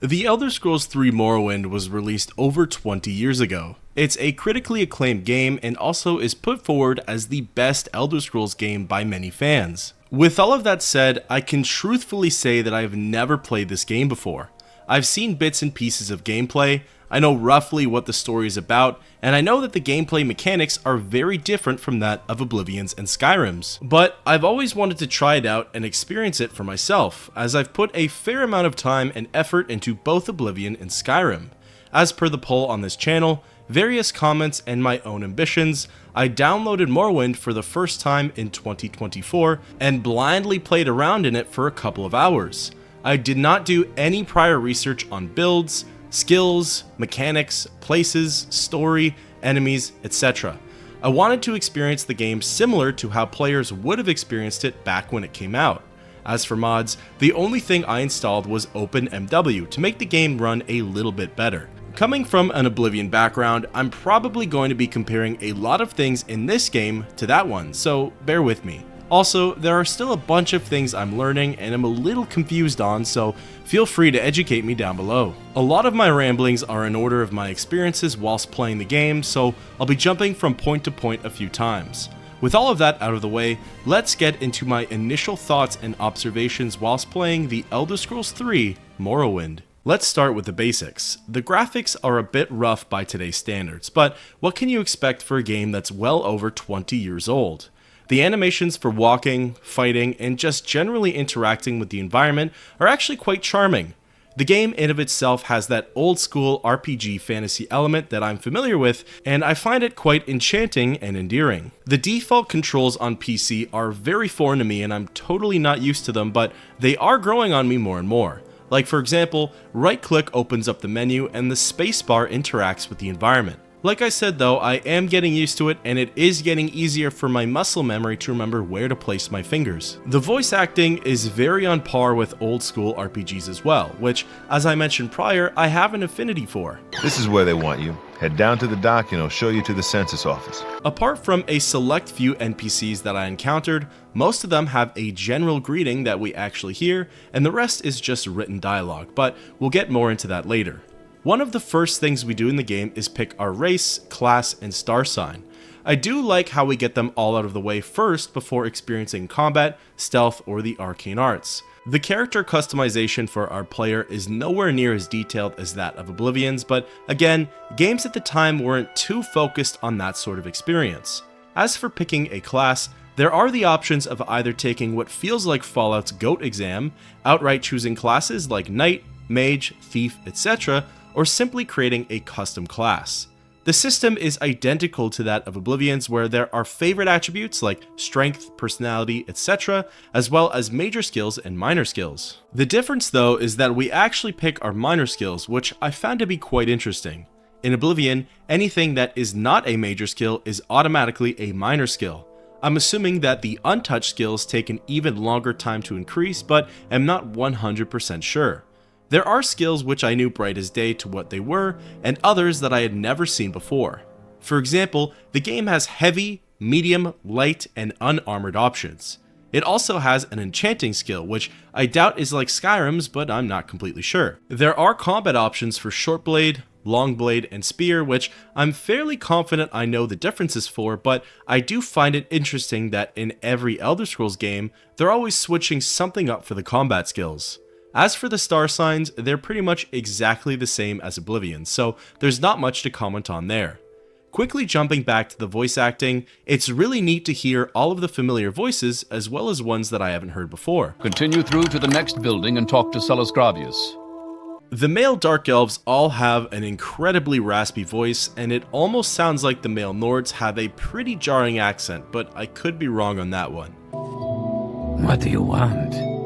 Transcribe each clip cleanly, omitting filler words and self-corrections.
The Elder Scrolls 3 Morrowind was released over 20 years ago. It's a critically acclaimed game and also is put forward as the best Elder Scrolls game by many fans. With all of that said, I can truthfully say that I have never played this game before. I've seen bits and pieces of gameplay, I know roughly what the story is about, and I know that the gameplay mechanics are very different from that of Oblivion's and Skyrim's. But I've always wanted to try it out and experience it for myself, as I've put a fair amount of time and effort into both Oblivion and Skyrim. As per the poll on this channel, various comments, and my own ambitions, I downloaded Morrowind for the first time in 2024 and blindly played around in it for a couple of hours. I did not do any prior research on builds, skills, mechanics, places, story, enemies, etc. I wanted to experience the game similar to how players would have experienced it back when it came out. As for mods, the only thing I installed was OpenMW to make the game run a little bit better. Coming from an Oblivion background, I'm probably going to be comparing a lot of things in this game to that one, so bear with me. Also, there are still a bunch of things I'm learning and I'm a little confused on, so feel free to educate me down below. A lot of my ramblings are in order of my experiences whilst playing the game, so I'll be jumping from point to point a few times. With all of that out of the way, let's get into my initial thoughts and observations whilst playing the Elder Scrolls 3 Morrowind. Let's start with the basics. The graphics are a bit rough by today's standards, but what can you expect for a game that's well over 20 years old? The animations for walking, fighting, and just generally interacting with the environment are actually quite charming. The game in of itself has that old school RPG fantasy element that I'm familiar with, and I find it quite enchanting and endearing. The default controls on PC are very foreign to me and I'm totally not used to them, but they are growing on me more and more. Like for example, right click opens up the menu and the spacebar interacts with the environment. Like I said though, I am getting used to it and it is getting easier for my muscle memory to remember where to place my fingers. The voice acting is very on par with old school RPGs as well, which, as I mentioned prior, I have an affinity for. This is where they want you. Head down to the dock and I'll show you to the census office. Apart from a select few NPCs that I encountered, most of them have a general greeting that we actually hear, and the rest is just written dialogue, but we'll get more into that later. One of the first things we do in the game is pick our race, class, and star sign. I do like how we get them all out of the way first before experiencing combat, stealth, or the arcane arts. The character customization for our player is nowhere near as detailed as that of Oblivion's, but again, games at the time weren't too focused on that sort of experience. As for picking a class, there are the options of either taking what feels like Fallout's GOAT exam, outright choosing classes like Knight, Mage, Thief, etc., or simply creating a custom class. The system is identical to that of Oblivion's, where there are favorite attributes like strength, personality, etc., as well as major skills and minor skills. The difference though is that we actually pick our minor skills, which I found to be quite interesting. In Oblivion, anything that is not a major skill is automatically a minor skill. I'm assuming that the untouched skills take an even longer time to increase, but am not 100% sure. There are skills which I knew bright as day to what they were, and others that I had never seen before. For example, the game has heavy, medium, light, and unarmored options. It also has an enchanting skill, which I doubt is like Skyrim's, but I'm not completely sure. There are combat options for short blade, long blade, and spear, which I'm fairly confident I know the differences for, but I do find it interesting that in every Elder Scrolls game, they're always switching something up for the combat skills. As for the star signs, they're pretty much exactly the same as Oblivion, so there's not much to comment on there. Quickly jumping back to the voice acting, it's really neat to hear all of the familiar voices as well as ones that I haven't heard before. Continue through to the next building and talk to Celisgravius. The male Dark Elves all have an incredibly raspy voice, and it almost sounds like the male Nords have a pretty jarring accent, but I could be wrong on that one. What do you want?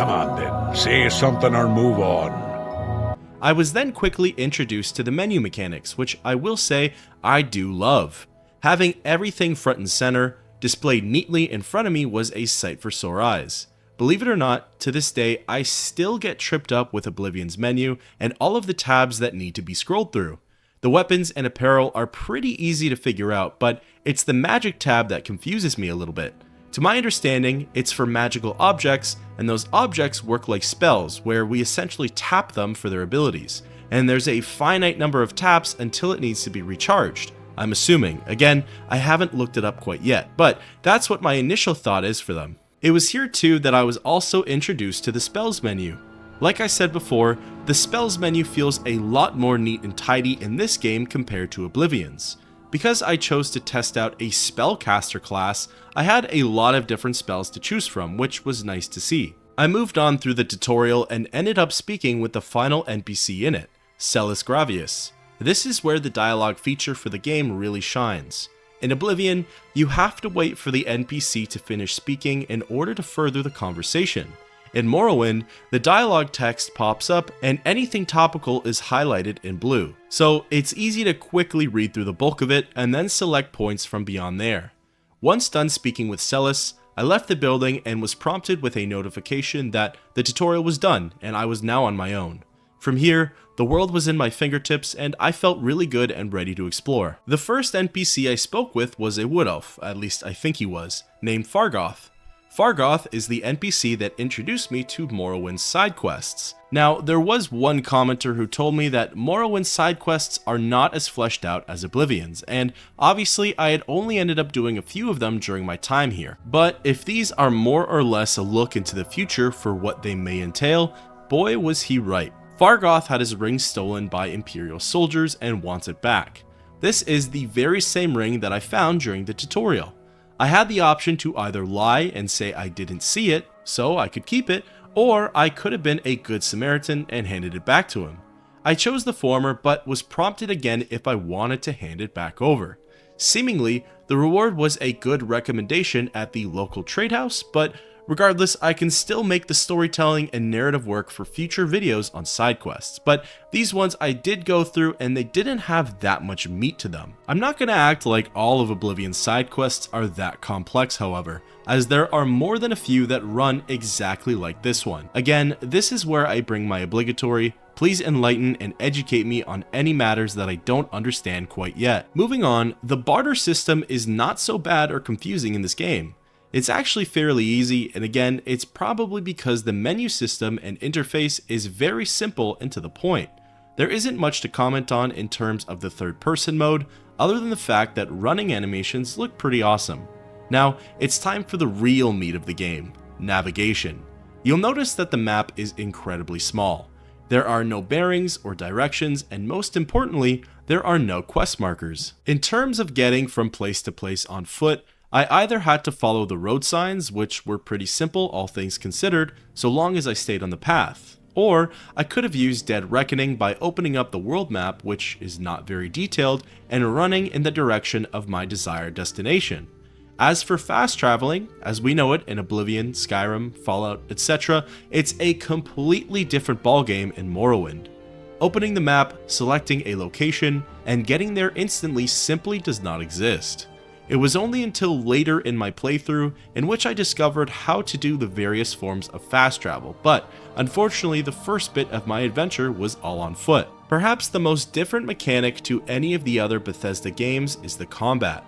Come on then, say something or move on. I was then quickly introduced to the menu mechanics, which I will say I do love. Having everything front and center, displayed neatly in front of me was a sight for sore eyes. Believe it or not, to this day I still get tripped up with Oblivion's menu and all of the tabs that need to be scrolled through. The weapons and apparel are pretty easy to figure out, but it's the magic tab that confuses me a little bit. To my understanding, it's for magical objects, and those objects work like spells, where we essentially tap them for their abilities, and there's a finite number of taps until it needs to be recharged. I'm assuming. Again, I haven't looked it up quite yet, but that's what my initial thought is for them. It was here too that I was also introduced to the spells menu. Like I said before, the spells menu feels a lot more neat and tidy in this game compared to Oblivion's. Because I chose to test out a spellcaster class, I had a lot of different spells to choose from, which was nice to see. I moved on through the tutorial and ended up speaking with the final NPC in it, Celis Gravius. This is where the dialogue feature for the game really shines. In Oblivion, you have to wait for the NPC to finish speaking in order to further the conversation. In Morrowind, the dialogue text pops up and anything topical is highlighted in blue, so it's easy to quickly read through the bulk of it and then select points from beyond there. Once done speaking with Celis, I left the building and was prompted with a notification that the tutorial was done and I was now on my own. From here, the world was in my fingertips and I felt really good and ready to explore. The first NPC I spoke with was a wood elf, at least I think he was, named Fargoth. Fargoth is the NPC that introduced me to Morrowind's side quests. Now, there was one commenter who told me that Morrowind's side quests are not as fleshed out as Oblivion's, and obviously I had only ended up doing a few of them during my time here. But if these are more or less a look into the future for what they may entail, boy was he right. Fargoth had his ring stolen by Imperial soldiers and wants it back. This is the very same ring that I found during the tutorial. I had the option to either lie and say I didn't see it, so I could keep it, or I could have been a good Samaritan and handed it back to him. I chose the former, but was prompted again if I wanted to hand it back over. Seemingly, the reward was a good recommendation at the local trade house, but regardless, I can still make the storytelling and narrative work for future videos on side quests, but these ones I did go through and they didn't have that much meat to them. I'm not going to act like all of Oblivion's side quests are that complex, however, as there are more than a few that run exactly like this one. Again, this is where I bring my obligatory, please enlighten and educate me on any matters that I don't understand quite yet. Moving on, the barter system is not so bad or confusing in this game. It's actually fairly easy, and again, it's probably because the menu system and interface is very simple and to the point. There isn't much to comment on in terms of the third person mode, other than the fact that running animations look pretty awesome. Now, it's time for the real meat of the game, navigation. You'll notice that the map is incredibly small. There are no bearings or directions, and most importantly, there are no quest markers. In terms of getting from place to place on foot, I either had to follow the road signs, which were pretty simple all things considered, so long as I stayed on the path, or I could have used Dead Reckoning by opening up the world map, which is not very detailed, and running in the direction of my desired destination. As for fast traveling, as we know it in Oblivion, Skyrim, Fallout, etc., it's a completely different ballgame in Morrowind. Opening the map, selecting a location, and getting there instantly simply does not exist. It was only until later in my playthrough in which I discovered how to do the various forms of fast travel, but unfortunately the first bit of my adventure was all on foot. Perhaps the most different mechanic to any of the other Bethesda games is the combat.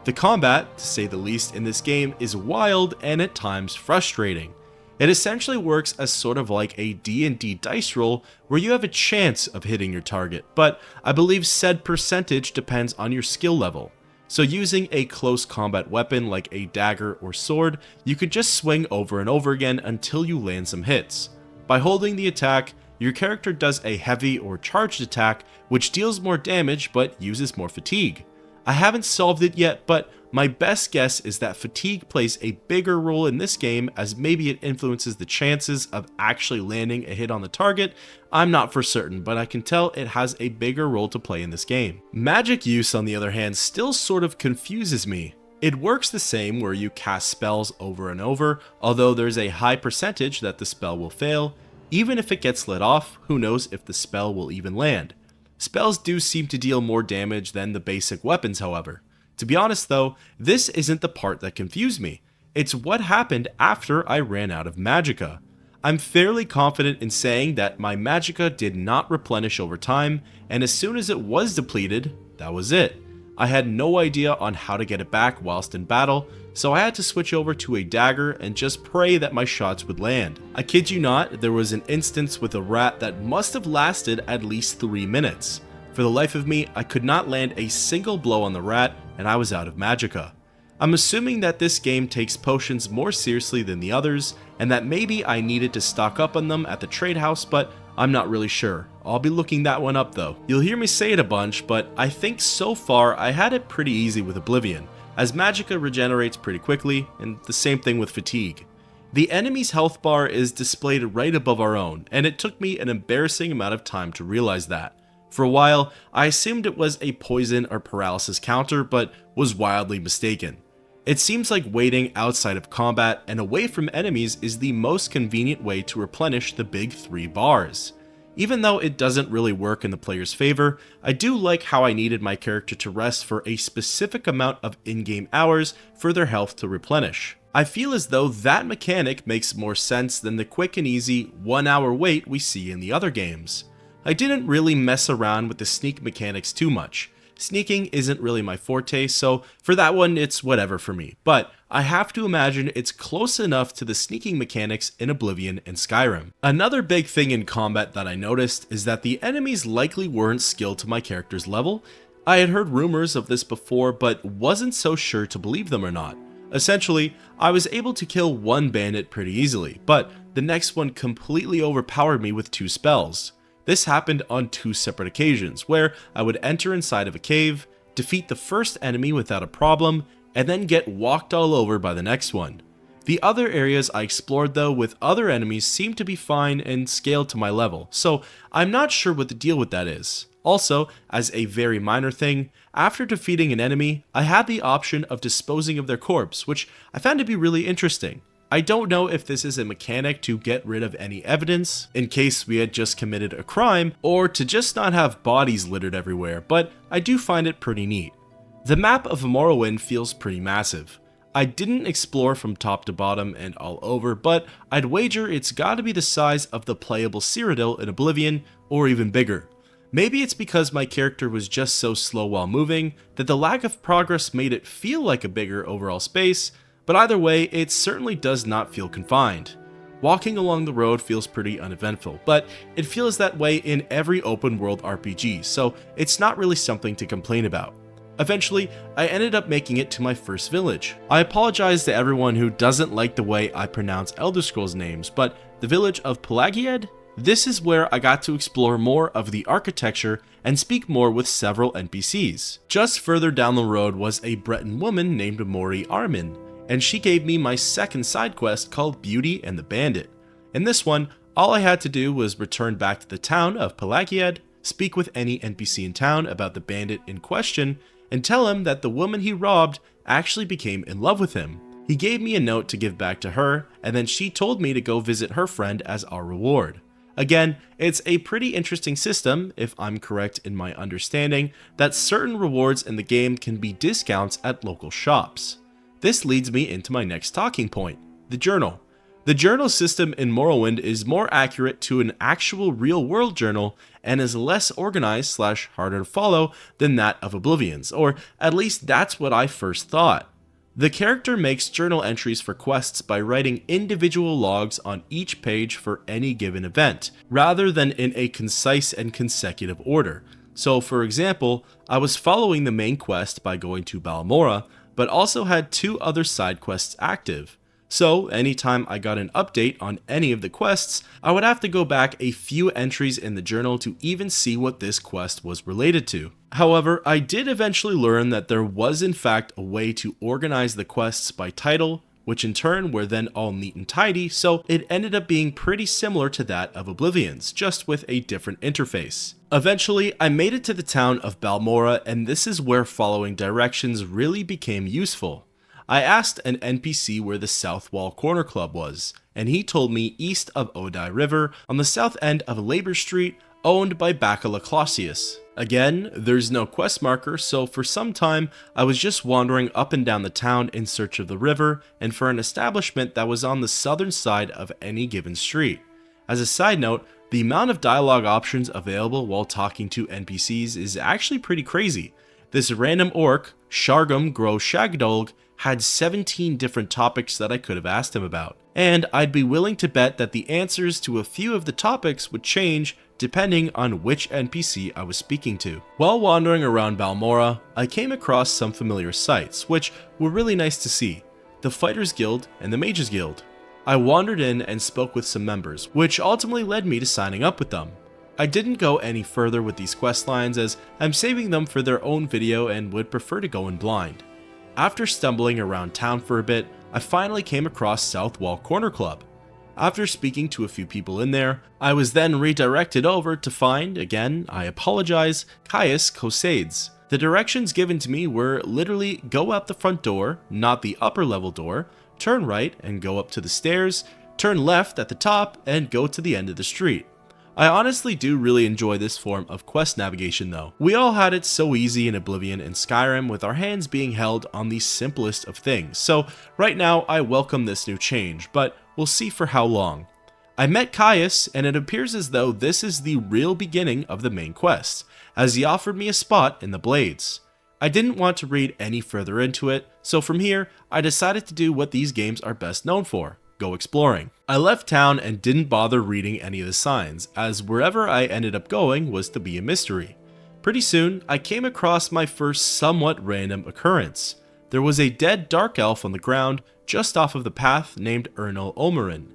The combat, to say the least, in this game is wild and at times frustrating. It essentially works as sort of like a D&D dice roll where you have a chance of hitting your target, but I believe said percentage depends on your skill level. So using a close combat weapon like a dagger or sword, you could just swing over and over again until you land some hits. By holding the attack, your character does a heavy or charged attack which deals more damage but uses more fatigue. I haven't solved it yet, but my best guess is that fatigue plays a bigger role in this game as maybe it influences the chances of actually landing a hit on the target. I'm not for certain, but I can tell it has a bigger role to play in this game. Magic use, on the other hand, still sort of confuses me. It works the same where you cast spells over and over, although there's a high percentage that the spell will fail. Even if it gets let off, who knows if the spell will even land. Spells do seem to deal more damage than the basic weapons, however. To be honest though, this isn't the part that confused me. It's what happened after I ran out of magicka. I'm fairly confident in saying that my magicka did not replenish over time, and as soon as it was depleted, that was it. I had no idea on how to get it back whilst in battle, so I had to switch over to a dagger and just pray that my shots would land. I kid you not, there was an instance with a rat that must have lasted at least 3 minutes. For the life of me, I could not land a single blow on the rat, and I was out of magicka. I'm assuming that this game takes potions more seriously than the others, and that maybe I needed to stock up on them at the trade house, but I'm not really sure. I'll be looking that one up though. You'll hear me say it a bunch, but I think so far I had it pretty easy with Oblivion, as magicka regenerates pretty quickly, and the same thing with fatigue. The enemy's health bar is displayed right above our own, and it took me an embarrassing amount of time to realize that. For a while, I assumed it was a poison or paralysis counter, but was wildly mistaken. It seems like waiting outside of combat and away from enemies is the most convenient way to replenish the big 3 bars. Even though it doesn't really work in the player's favor, I do like how I needed my character to rest for a specific amount of in-game hours for their health to replenish. I feel as though that mechanic makes more sense than the quick and easy 1-hour wait we see in the other games. I didn't really mess around with the sneak mechanics too much. Sneaking isn't really my forte, so for that one it's whatever for me, but I have to imagine it's close enough to the sneaking mechanics in Oblivion and Skyrim. Another big thing in combat that I noticed is that the enemies likely weren't skilled to my character's level. I had heard rumors of this before, but wasn't so sure to believe them or not. Essentially, I was able to kill one bandit pretty easily, but the next one completely overpowered me with 2 spells. This happened on 2 separate occasions, where I would enter inside of a cave, defeat the first enemy without a problem, and then get walked all over by the next one. The other areas I explored though with other enemies seemed to be fine and scaled to my level, so I'm not sure what the deal with that is. Also, as a very minor thing, after defeating an enemy, I had the option of disposing of their corpse, which I found to be really interesting. I don't know if this is a mechanic to get rid of any evidence, in case we had just committed a crime, or to just not have bodies littered everywhere, but I do find it pretty neat. The map of Morrowind feels pretty massive. I didn't explore from top to bottom and all over, but I'd wager it's gotta be the size of the playable Cyrodiil in Oblivion, or even bigger. Maybe it's because my character was just so slow while moving, that the lack of progress made it feel like a bigger overall space, but either way, it certainly does not feel confined. Walking along the road feels pretty uneventful, but it feels that way in every open world RPG, so it's not really something to complain about. Eventually, I ended up making it to my first village. I apologize to everyone who doesn't like the way I pronounce Elder Scrolls names, but the village of Pelagiad? This is where I got to explore more of the architecture and speak more with several NPCs. Just further down the road was a Breton woman named Mori Armin, and she gave me my second side quest called Beauty and the Bandit. In this one, all I had to do was return back to the town of Pelagiad, speak with any NPC in town about the bandit in question, and tell him that the woman he robbed actually became in love with him. He gave me a note to give back to her, and then she told me to go visit her friend as our reward. Again, it's a pretty interesting system, if I'm correct in my understanding, that certain rewards in the game can be discounts at local shops. This leads me into my next talking point, the journal. The journal system in Morrowind is more accurate to an actual real-world journal and is less organized / harder to follow than that of Oblivion's, or at least that's what I first thought. The character makes journal entries for quests by writing individual logs on each page for any given event, rather than in a concise and consecutive order. So for example, I was following the main quest by going to Balmora, but also had 2 other side quests active. So anytime I got an update on any of the quests, I would have to go back a few entries in the journal to even see what this quest was related to. However, I did eventually learn that there was in fact a way to organize the quests by title, which in turn were then all neat and tidy, so it ended up being pretty similar to that of Oblivion's, just with a different interface. Eventually, I made it to the town of Balmora, and this is where following directions really became useful. I asked an NPC where the South Wall Corner Club was, and he told me east of Odai River on the south end of Labor Street, owned by Bacala Clausius. Again, there's no quest marker, so for some time I was just wandering up and down the town in search of the river and for an establishment that was on the southern side of any given street. As a side note, the amount of dialogue options available while talking to NPCs is actually pretty crazy. This random orc, Shargum Gro Shagdolg, had 17 different topics that I could have asked him about, and I'd be willing to bet that the answers to a few of the topics would change depending on which NPC I was speaking to. While wandering around Balmora, I came across some familiar sights, which were really nice to see: the Fighters Guild and the Mages Guild. I wandered in and spoke with some members, which ultimately led me to signing up with them. I didn't go any further with these quest lines as I'm saving them for their own video and would prefer to go in blind. After stumbling around town for a bit, I finally came across South Wall Corner Club. After speaking to a few people in there, I was then redirected over to find, again, I apologize, Caius Cosades. The directions given to me were literally go out the front door, not the upper level door, turn right and go up to the stairs, turn left at the top and go to the end of the street. I honestly do really enjoy this form of quest navigation though. We all had it so easy in Oblivion and Skyrim with our hands being held on the simplest of things, so right now I welcome this new change, but we'll see for how long. I met Caius, and it appears as though this is the real beginning of the main quest, as he offered me a spot in the Blades. I didn't want to read any further into it, so from here, I decided to do what these games are best known for: go exploring. I left town and didn't bother reading any of the signs, as wherever I ended up going was to be a mystery. Pretty soon, I came across my first somewhat random occurrence. There was a dead dark elf on the ground just off of the path named Ernil Omerin.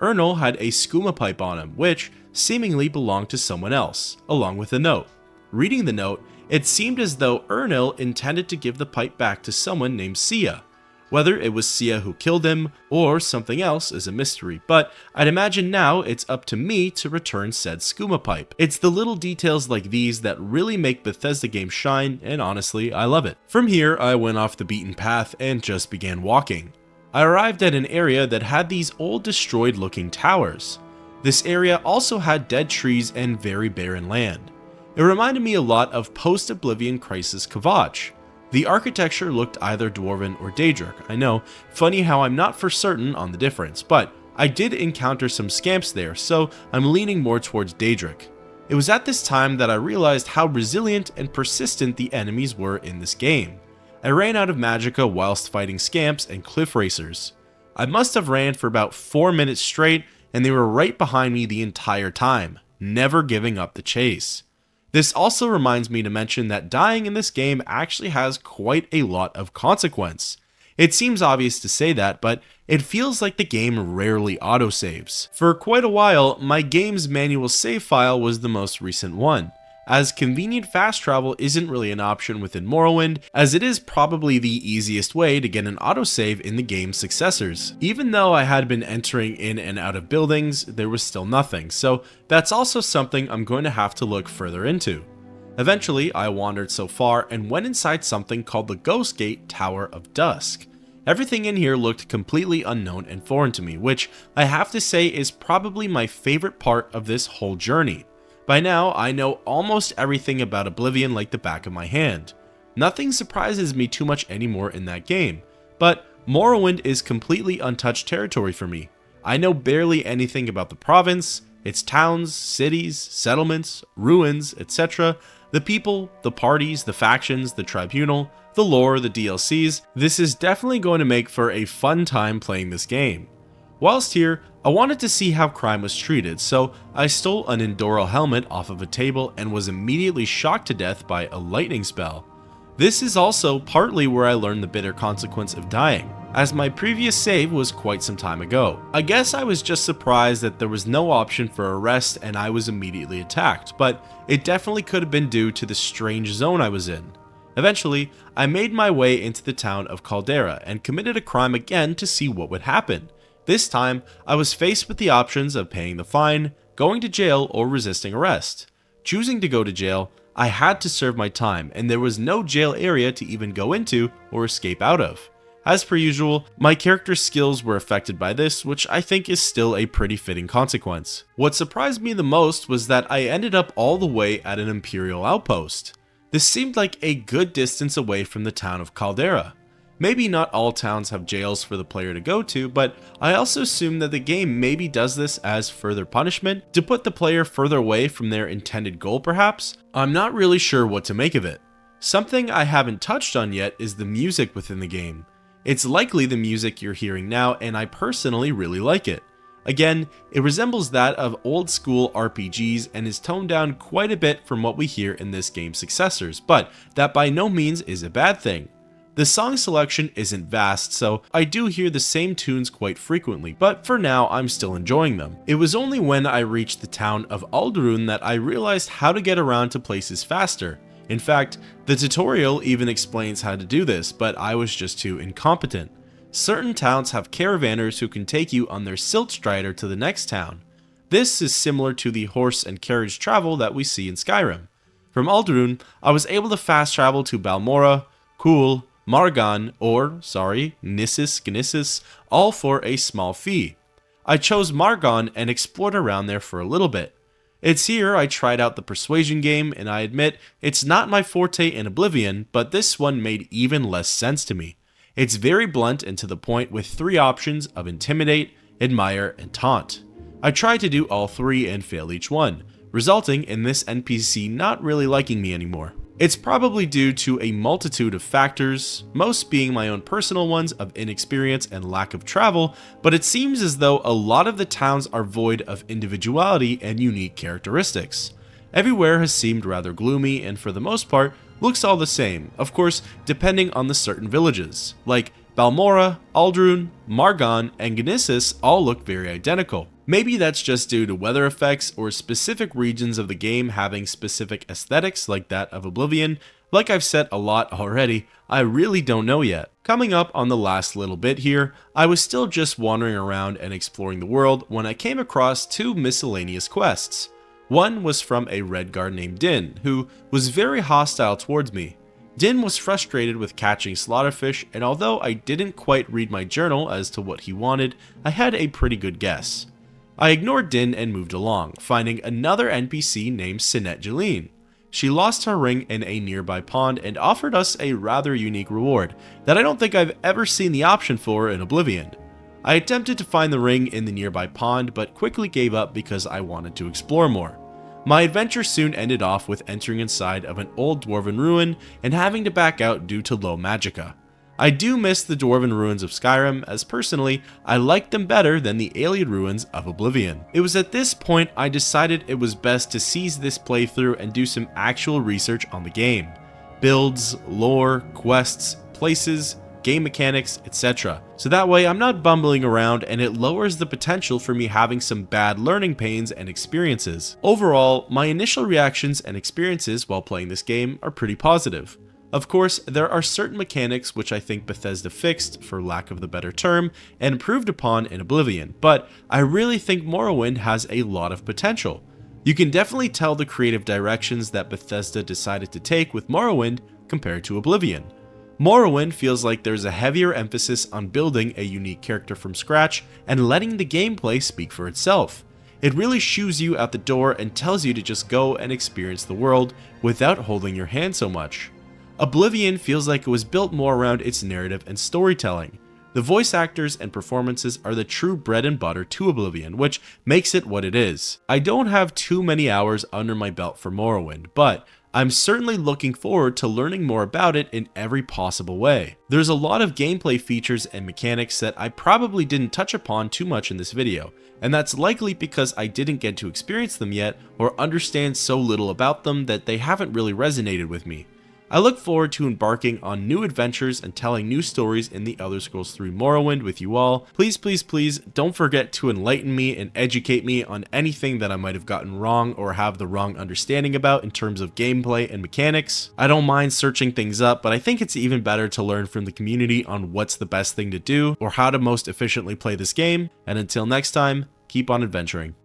Ernil had a skooma pipe on him, which seemingly belonged to someone else, along with a note. Reading the note, it seemed as though Ernil intended to give the pipe back to someone named Sia. Whether it was Sia who killed him, or something else is a mystery, but I'd imagine now it's up to me to return said skooma pipe. It's the little details like these that really make Bethesda games shine, and honestly, I love it. From here, I went off the beaten path and just began walking. I arrived at an area that had these old destroyed looking towers. This area also had dead trees and very barren land. It reminded me a lot of post-Oblivion Crisis Kvatch. The architecture looked either Dwarven or Daedric. I know, funny how I'm not for certain on the difference, but I did encounter some scamps there, so I'm leaning more towards Daedric. It was at this time that I realized how resilient and persistent the enemies were in this game. I ran out of magicka whilst fighting scamps and cliff racers. I must have ran for about 4 minutes straight, and they were right behind me the entire time, never giving up the chase. This also reminds me to mention that dying in this game actually has quite a lot of consequence. It seems obvious to say that, but it feels like the game rarely autosaves. For quite a while, my game's manual save file was the most recent one, as convenient fast travel isn't really an option within Morrowind, as it is probably the easiest way to get an autosave in the game's successors. Even though I had been entering in and out of buildings, there was still nothing, so that's also something I'm going to have to look further into. Eventually, I wandered so far and went inside something called the Ghost Gate Tower of Dusk. Everything in here looked completely unknown and foreign to me, which I have to say is probably my favorite part of this whole journey. By now, I know almost everything about Oblivion like the back of my hand. Nothing surprises me too much anymore in that game, but Morrowind is completely untouched territory for me. I know barely anything about the province, its towns, cities, settlements, ruins, etc., the people, the parties, the factions, the tribunal, the lore, the DLCs. This is definitely going to make for a fun time playing this game. Whilst here, I wanted to see how crime was treated, so I stole an Endoral helmet off of a table and was immediately shocked to death by a lightning spell. This is also partly where I learned the bitter consequence of dying, as my previous save was quite some time ago. I guess I was just surprised that there was no option for a rest and I was immediately attacked, but it definitely could have been due to the strange zone I was in. Eventually, I made my way into the town of Caldera and committed a crime again to see what would happen. This time, I was faced with the options of paying the fine, going to jail, or resisting arrest. Choosing to go to jail, I had to serve my time, and there was no jail area to even go into or escape out of. As per usual, my character's skills were affected by this, which I think is still a pretty fitting consequence. What surprised me the most was that I ended up all the way at an Imperial outpost. This seemed like a good distance away from the town of Caldera. Maybe not all towns have jails for the player to go to, but I also assume that the game maybe does this as further punishment, to put the player further away from their intended goal perhaps? I'm not really sure what to make of it. Something I haven't touched on yet is the music within the game. It's likely the music you're hearing now, and I personally really like it. Again, it resembles that of old school RPGs and is toned down quite a bit from what we hear in this game's successors, but that by no means is a bad thing. The song selection isn't vast, so I do hear the same tunes quite frequently, but for now I'm still enjoying them. It was only when I reached the town of Alderun that I realized how to get around to places faster. In fact, the tutorial even explains how to do this, but I was just too incompetent. Certain towns have caravanners who can take you on their silt strider to the next town. This is similar to the horse and carriage travel that we see in Skyrim. From Alderun, I was able to fast travel to Balmora, Kuul, Margan, Gnissis, all for a small fee. I chose Margan and explored around there for a little bit. It's here I tried out the persuasion game, and I admit it's not my forte in Oblivion, but this one made even less sense to me. It's very blunt and to the point with 3 options of intimidate, admire, and taunt. I tried to do all 3 and failed each one, resulting in this NPC not really liking me anymore. It's probably due to a multitude of factors, most being my own personal ones of inexperience and lack of travel, but it seems as though a lot of the towns are void of individuality and unique characteristics. Everywhere has seemed rather gloomy and for the most part looks all the same, of course depending on the certain villages. Like Balmora, Alderun, Margan, and Gnissis all look very identical. Maybe that's just due to weather effects or specific regions of the game having specific aesthetics like that of Oblivion. Like I've said a lot already, I really don't know yet. Coming up on the last little bit here, I was still just wandering around and exploring the world when I came across 2 miscellaneous quests. One was from a Redguard named Din, who was very hostile towards me. Din was frustrated with catching slaughterfish, and although I didn't quite read my journal as to what he wanted, I had a pretty good guess. I ignored Din and moved along, finding another NPC named Sinet Jeline. She lost her ring in a nearby pond and offered us a rather unique reward that I don't think I've ever seen the option for in Oblivion. I attempted to find the ring in the nearby pond, but quickly gave up because I wanted to explore more. My adventure soon ended off with entering inside of an old dwarven ruin and having to back out due to low magicka. I do miss the dwarven ruins of Skyrim, as personally, I liked them better than the alien ruins of Oblivion. It was at this point I decided it was best to seize this playthrough and do some actual research on the game. Builds, lore, quests, places, game mechanics, etc. So that way I'm not bumbling around and it lowers the potential for me having some bad learning pains and experiences. Overall, my initial reactions and experiences while playing this game are pretty positive. Of course, there are certain mechanics which I think Bethesda fixed, for lack of the better term, and improved upon in Oblivion, but I really think Morrowind has a lot of potential. You can definitely tell the creative directions that Bethesda decided to take with Morrowind compared to Oblivion. Morrowind feels like there's a heavier emphasis on building a unique character from scratch and letting the gameplay speak for itself. It really shoos you out the door and tells you to just go and experience the world without holding your hand so much. Oblivion feels like it was built more around its narrative and storytelling. The voice actors and performances are the true bread and butter to Oblivion, which makes it what it is. I don't have too many hours under my belt for Morrowind, but I'm certainly looking forward to learning more about it in every possible way. There's a lot of gameplay features and mechanics that I probably didn't touch upon too much in this video, and that's likely because I didn't get to experience them yet or understand so little about them that they haven't really resonated with me. I look forward to embarking on new adventures and telling new stories in the Elder Scrolls 3 Morrowind with you all. Please, please, please don't forget to enlighten me and educate me on anything that I might have gotten wrong or have the wrong understanding about in terms of gameplay and mechanics. I don't mind searching things up, but I think it's even better to learn from the community on what's the best thing to do or how to most efficiently play this game. And until next time, keep on adventuring.